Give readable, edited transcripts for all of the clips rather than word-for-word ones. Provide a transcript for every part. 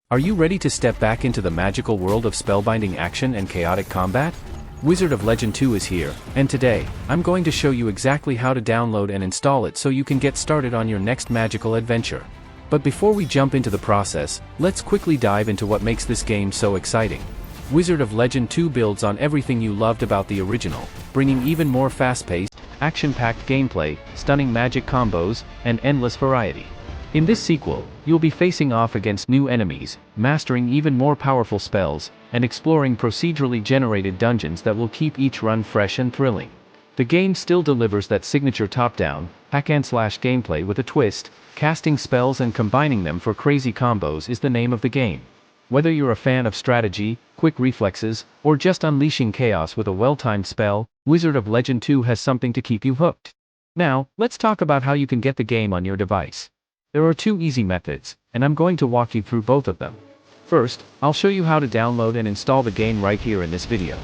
Are you ready to step back into the magical world of spellbinding action and chaotic combat? Wizard of Legend 2 is here, and today, I'm going to show you exactly how to download and install it so you can get started on your next magical adventure. But before we jump into the process, let's quickly dive into what makes this game so exciting. Wizard of Legend 2 builds on everything you loved about the original, bringing even more fast-paced, action-packed gameplay, stunning magic combos, and endless variety. In this sequel, you'll be facing off against new enemies, mastering even more powerful spells, and exploring procedurally generated dungeons that will keep each run fresh and thrilling. The game still delivers that signature top-down, hack-and-slash gameplay with a twist. Casting spells and combining them for crazy combos is the name of the game. Whether you're a fan of strategy, quick reflexes, or just unleashing chaos with a well-timed spell, Wizard of Legend 2 has something to keep you hooked. Now, let's talk about how you can get the game on your device. There are two easy methods, and I'm going to walk you through both of them. First, I'll show you how to download and install the game right here in this video.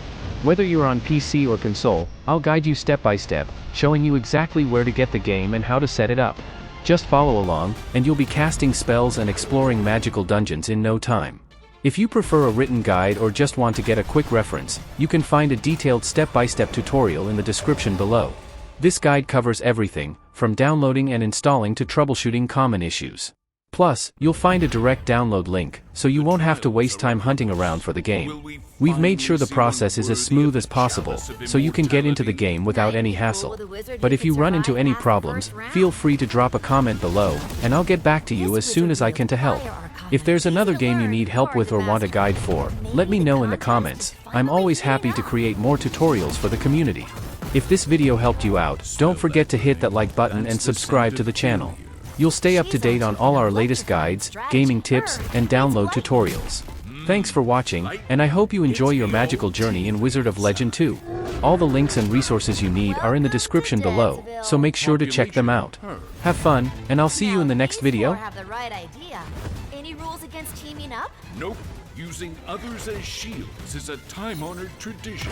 Whether you're on PC or console, I'll guide you step by step, showing you exactly where to get the game and how to set it up. Just follow along, and you'll be casting spells and exploring magical dungeons in no time. If you prefer a written guide or just want to get a quick reference, you can find a detailed step-by-step tutorial in the description below. This guide covers everything, from downloading and installing to troubleshooting common issues. Plus, you'll find a direct download link, so you won't have to waste time hunting around for the game. We've made sure the process is as smooth as possible, so you can get into the game without any hassle. But if you run into any problems, feel free to drop a comment below, and I'll get back to you as soon as I can to help. If there's another game you need help with or want a guide for, let me know in the comments. I'm always happy to create more tutorials for the community. If this video helped you out, don't forget to hit that like button and subscribe to the channel. You'll stay up to date on all our latest guides, gaming tips, and download tutorials. Thanks for watching, and I hope you enjoy your magical journey in Wizard of Legend 2. All the links and resources you need are in the description below, so make sure to check them out. Have fun, and I'll see you in the next video. Any rules against teaming up? Nope. Using others as shields is a time-honored tradition.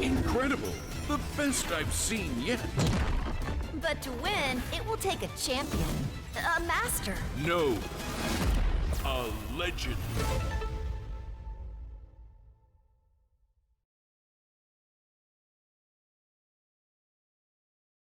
Incredible! The best I've seen yet. But to win, it will take a champion. A master. No. A legend.